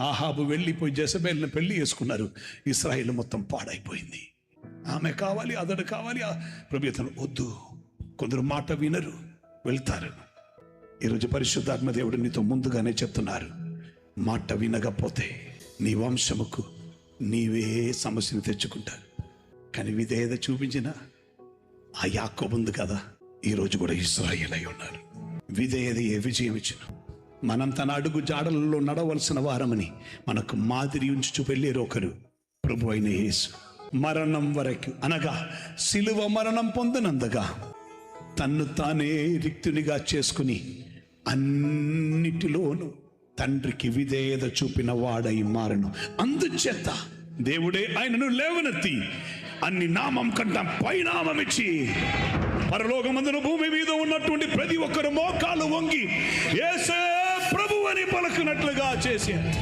ఆహాబు వెళ్ళిపోయి జెజబెల్ని పెళ్లి చేసుకున్నారు. ఇశ్రాయేలు మొత్తం పాడైపోయింది. ఆమె కావాలి, అతడు కావాలి. ప్రభుత్వం వద్దు. కొందరు మాట వినరు, వెళ్తారు. ఈరోజు పరిశుద్ధాత్మ దేవుడు నీతో ముందుగానే చెప్తున్నారు, మాట వినకపోతే నీ వంశముకు నీవే సమస్యను తెచ్చుకుంటారు. కానీ విధేయత చూపించిన ఆ యాకోబు ఉంది కదా, ఈరోజు కూడా ఇశ్రాయేలు అయి ఉన్నారు. విధేయత ఏ విజయం ఇచ్చిన. మనం తన అడుగు జాడలలో నడవలసిన వారమని మనకు మాదిరి ఉంచు వెళ్ళారు ఒకరు, ప్రభు అయిన యేసు. మరణం వరకు అనగా సిలువ మరణం పొందనందగా తన్ను తానే రిక్తునిగా చేసుకుని అన్నిటిలోనూ తండ్రికి విధేయత చూపిన వాడై మారను. అందుచేత దేవుడే ఆయనను లేవనెత్తి అన్ని నామం కంటే పైనామం ఇచ్చి పరలోకమందున భూమి మీద ఉన్నటువంటి ప్రతి ఒక్కరు మోకాలు వంగి యేసే ప్రభువు అని పలుకున్నట్లుగా చేశారు.